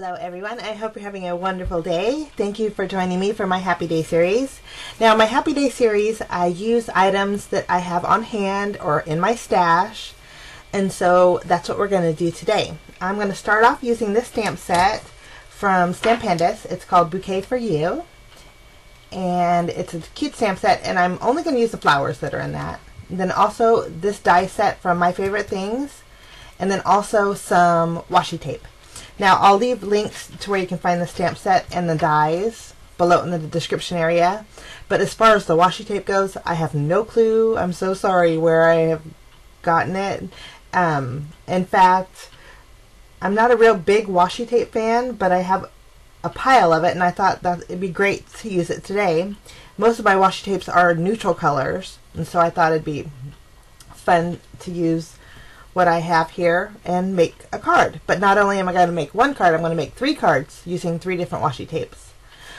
Hello everyone, I hope you're having a wonderful day. Thank you for joining me for my Happy Day series. Now my Happy Day series, I use items that I have on hand or in my stash, and so that's what we're going to do today. I'm going to start off using this stamp set from Stampendous. It's called Bouquet for You, and it's a cute stamp set, and I'm only going to use the flowers that are in that. And then also this die set from My Favorite Things, and then also some washi tape. Now I'll leave links to where you can find the stamp set and the dies below in the description area. But as far as the washi tape goes, I have no clue. I'm so sorry where I have gotten it. In fact, I'm not a real big washi tape fan, but I have a pile of it, and I thought that it'd be great to use it today. Most of my washi tapes are neutral colors, and so I thought it'd be fun to use what I have here and make a card. But not only am I going to make one card, I'm going to make 3 cards using 3 different washi tapes.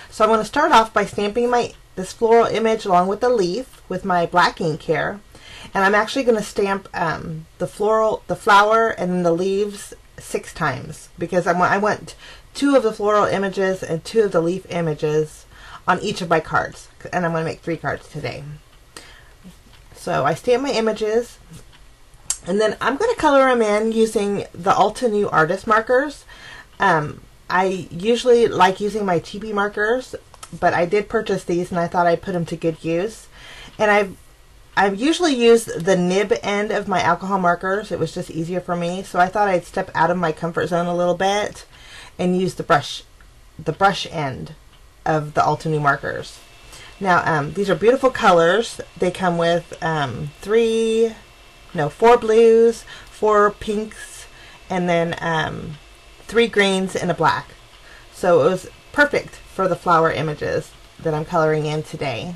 So I'm going to start off by stamping this floral image along with the leaf with my black ink here, and I'm actually going to stamp the flower, and then the leaves 6 times because I want 2 of the floral images and 2 of the leaf images on each of my cards, and I'm going to make 3 cards today. So I stamp my images, and then I'm going to color them in using the Ulta New Artist markers. I usually like using my TP markers, but I did purchase these and I thought I'd put them to good use. And I've usually used the nib end of my alcohol markers. It was just easier for me, so I thought I'd step out of my comfort zone a little bit and use the brush end of the Ulta New markers. Now these are beautiful colors. They come with 4 blues, 4 pinks, and then 3 greens and a black. So it was perfect for the flower images that I'm coloring in today.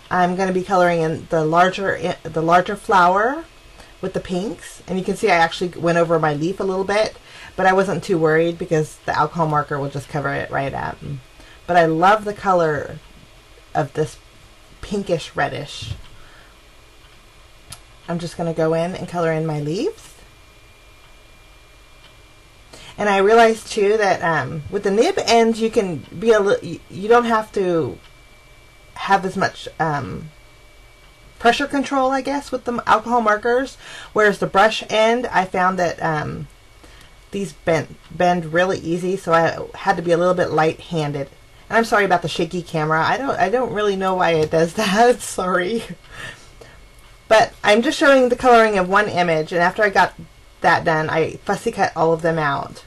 I'm going to be coloring in the larger flower with the pinks, and you can see I actually went over my leaf a little bit, but I wasn't too worried because the alcohol marker will just cover it right up. But I love the color of this pinkish reddish. I'm just going to go in and color in my leaves. And I realized too that with the nib ends you can be you don't have to have as much pressure control, I guess, with the alcohol markers, whereas the brush end I found that these bend really easy, so I had to be a little bit light-handed. And I'm sorry about the shaky camera. I don't really know why it does that. Sorry. But I'm just showing the coloring of one image, and after I got that done, I fussy cut all of them out.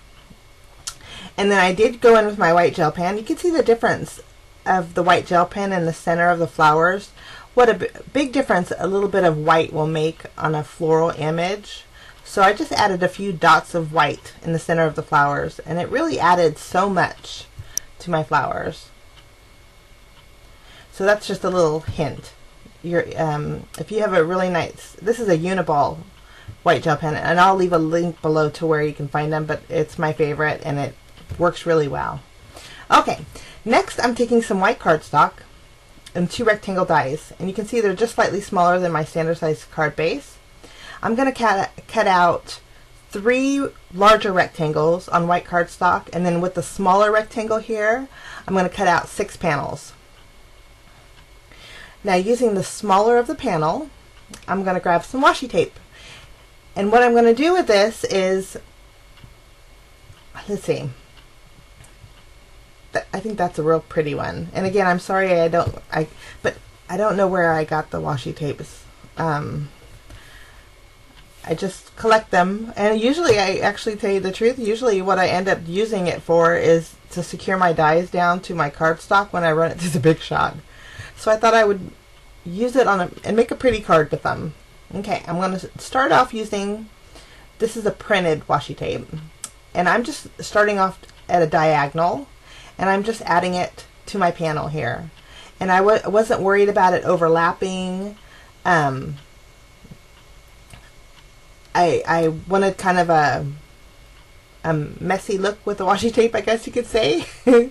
And then I did go in with my white gel pen. You can see the difference of the white gel pen in the center of the flowers. What a big difference a little bit of white will make on a floral image. So I just added a few dots of white in the center of the flowers, and it really added so much to my flowers. So that's just a little hint. If you have a really nice, this is a Uniball white gel pen, and I'll leave a link below to where you can find them, but it's my favorite and it works really well. Okay, next I'm taking some white cardstock and 2 rectangle dies, and you can see they're just slightly smaller than my standard size card base. I'm going to cut out 3 larger rectangles on white cardstock, and then with the smaller rectangle here I'm going to cut out 6 panels. Now using the smaller of the panel, I'm going to grab some washi tape. And what I'm going to do with this is, let's see, I think that's a real pretty one. And again, I'm sorry but I don't know where I got the washi tapes. I just collect them, and usually, I actually tell you the truth, usually what I end up using it for is to secure my dies down to my cardstock when I run it through the Big Shot. So I thought I would use it and make a pretty card with them. Okay, I'm going to start off using, this is a printed washi tape, and I'm just starting off at a diagonal, and I'm just adding it to my panel here. And I wasn't worried about it overlapping. I wanted kind of a messy look with the washi tape, I guess you could say. So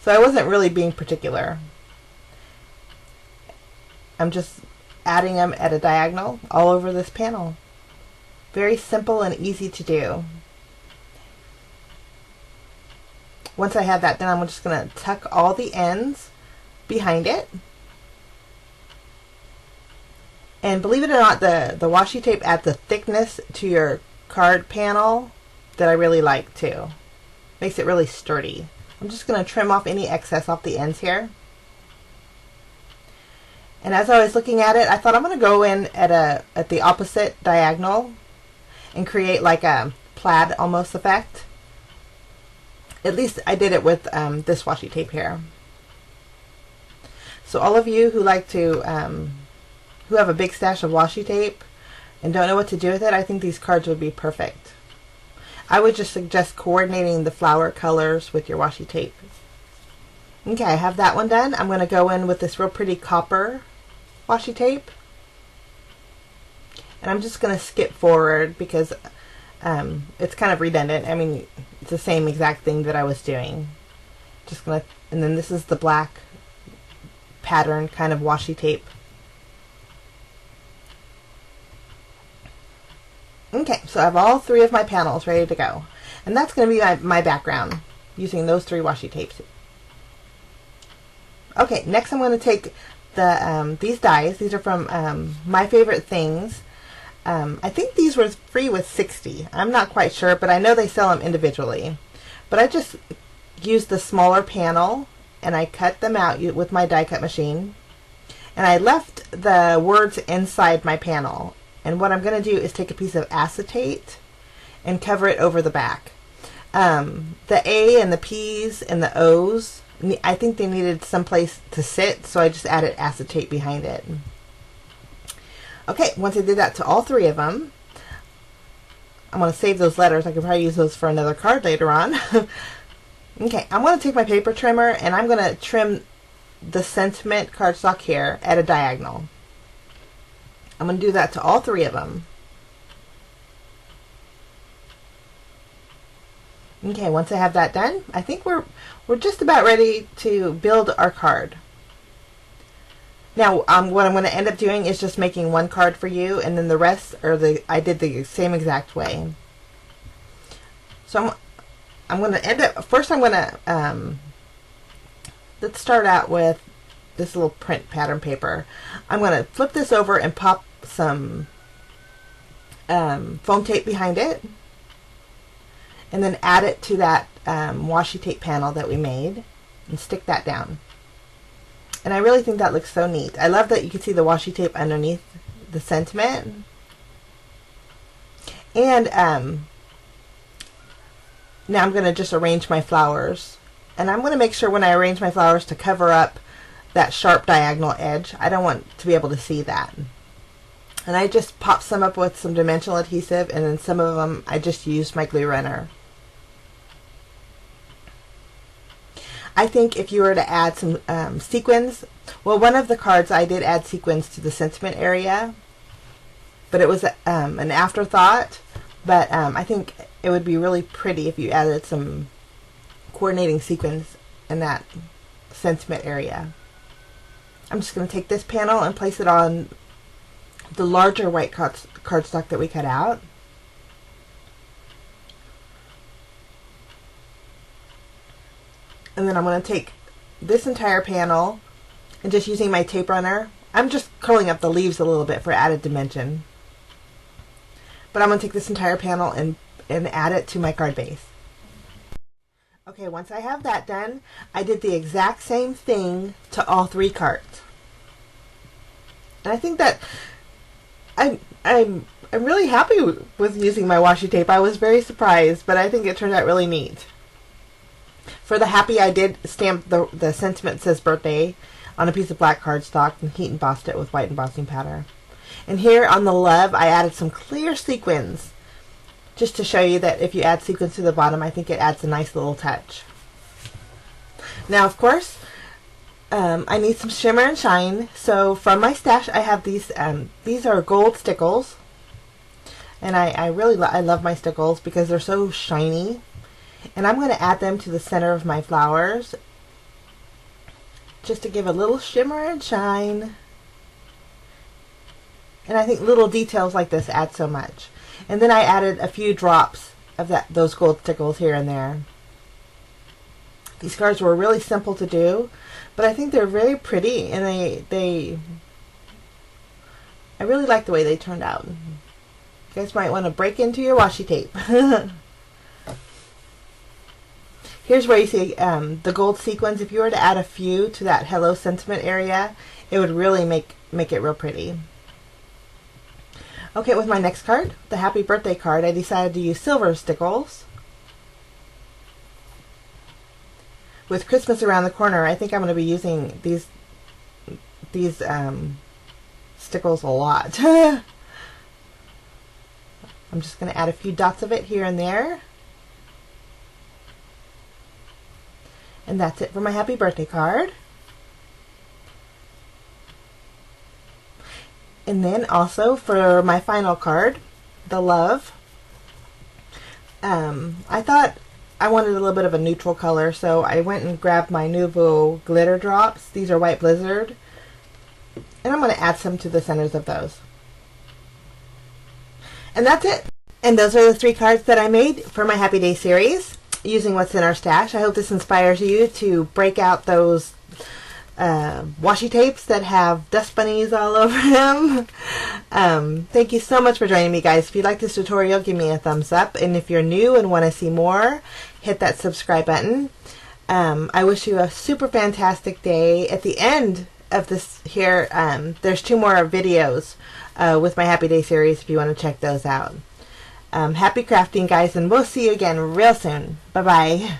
I wasn't really being particular. I'm just adding them at a diagonal all over this panel. Very simple and easy to do. Once I have that done, I'm just going to tuck all the ends behind it. And believe it or not, the washi tape adds a thickness to your card panel that I really like too. Makes it really sturdy. I'm just going to trim off any excess off the ends here. And as I was looking at it, I thought I'm going to go in at the opposite diagonal and create like a plaid almost effect. At least I did it with this washi tape here. So all of you who like to, who have a big stash of washi tape and don't know what to do with it, I think these cards would be perfect. I would just suggest coordinating the flower colors with your washi tape. Okay, I have that one done. I'm going to go in with this real pretty copper washi tape. And I'm just going to skip forward because it's kind of redundant. I mean, it's the same exact thing that I was doing. Just going to, and then this is the black pattern kind of washi tape. Okay, so I have all three of my panels ready to go. And that's going to be my background using those three washi tapes. Okay, next I'm going to take these dies. These are from My Favorite Things. I think these were free with 60. I'm not quite sure, but I know they sell them individually. But I just used the smaller panel and I cut them out with my die cut machine. And I left the words inside my panel. And what I'm going to do is take a piece of acetate and cover it over the back. The A and the P's and the O's, I think they needed some place to sit, so I just added acetate behind it. Okay, once I did that to all three of them, I'm going to save those letters. I could probably use those for another card later on. Okay, I'm going to take my paper trimmer and I'm going to trim the sentiment cardstock here at a diagonal. I'm going to do that to all three of them. Okay, once I have that done, I think we're just about ready to build our card. Now, what I'm going to end up doing is just making one card for you, and then the rest are I did the same exact way. So I'm going to end up, first I'm going to, let's start out with this little print pattern paper. I'm going to flip this over and pop some foam tape behind it, and then add it to that washi tape panel that we made and stick that down. And I really think that looks so neat. I love that you can see the washi tape underneath the sentiment. And now I'm going to just arrange my flowers. And I'm going to make sure when I arrange my flowers to cover up that sharp diagonal edge. I don't want to be able to see that. And I just popped some up with some dimensional adhesive, and then some of them I just used my glue runner. I think if you were to add some sequins, well, one of the cards I did add sequins to the sentiment area, but it was an afterthought. But I think it would be really pretty if you added some coordinating sequins in that sentiment area. I'm just going to take this panel and place it on the larger white cardstock that we cut out. And then I'm going to take this entire panel and just using my tape runner, I'm just curling up the leaves a little bit for added dimension. But I'm going to take this entire panel and add it to my card base. Okay, once I have that done, I did the exact same thing to all three cards. And I think that I'm really happy with using my washi tape. I was very surprised, but I think it turned out really neat. For the happy, I did stamp the sentiment says birthday on a piece of black cardstock and heat embossed it with white embossing powder. And here on the love, I added some clear sequins, just to show you that if you add sequins to the bottom, I think it adds a nice little touch. Now, of course, I need some shimmer and shine. So from my stash, I have these. These are gold stickles, and I really love my stickles because they're so shiny. And I'm going to add them to the center of my flowers, just to give a little shimmer and shine. And I think little details like this add so much. And then I added a few drops of those gold stickles here and there. These cards were really simple to do, but I think they're very pretty, and I really like the way they turned out. You guys might want to break into your washi tape. Here's where you see the gold sequins. If you were to add a few to that hello sentiment area, it would really make it real pretty. Okay, with my next card, the happy birthday card, I decided to use silver stickles. With Christmas around the corner, I think I'm going to be using these stickles a lot. I'm just going to add a few dots of it here and there. And that's it for my happy birthday card. And then also for my final card, the love, I thought I wanted a little bit of a neutral color, so I went and grabbed my Nouveau glitter drops. These are White Blizzard. And I'm going to add some to the centers of those. And that's it. And those are the 3 cards that I made for my Happy Day series using what's in our stash. I hope this inspires you to break out those washi tapes that have dust bunnies all over them. Thank you so much for joining me, guys. If you like this tutorial, give me a thumbs up, and if you're new and want to see more, hit that subscribe button. I wish you a super fantastic day. At the end of this here, there's 2 more videos with my Happy Day series if you want to check those out. Happy crafting, guys, and we'll see you again real soon. Bye bye.